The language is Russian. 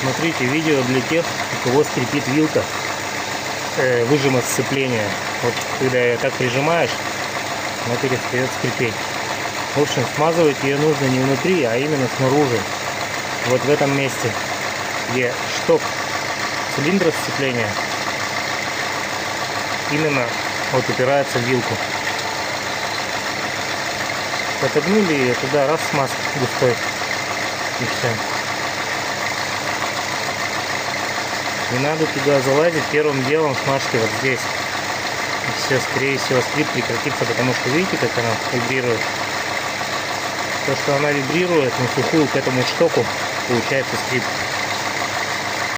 Смотрите видео для тех, у кого скрипит вилка выжима сцепления. Вот когда ее так прижимаешь, она перестает скрипеть. В общем, смазывать ее нужно не внутри, а именно снаружи. Вот в этом месте, где шток цилиндра сцепления именно вот упирается в вилку. Отогнули ее туда, раз, смазка густой, и все. Не надо туда залазить, первым делом смажьте вот здесь. И все, скорее всего, скрип прекратится, потому что видите, как она вибрирует. То, что она вибрирует на сухую к этому штоку, получается скрип.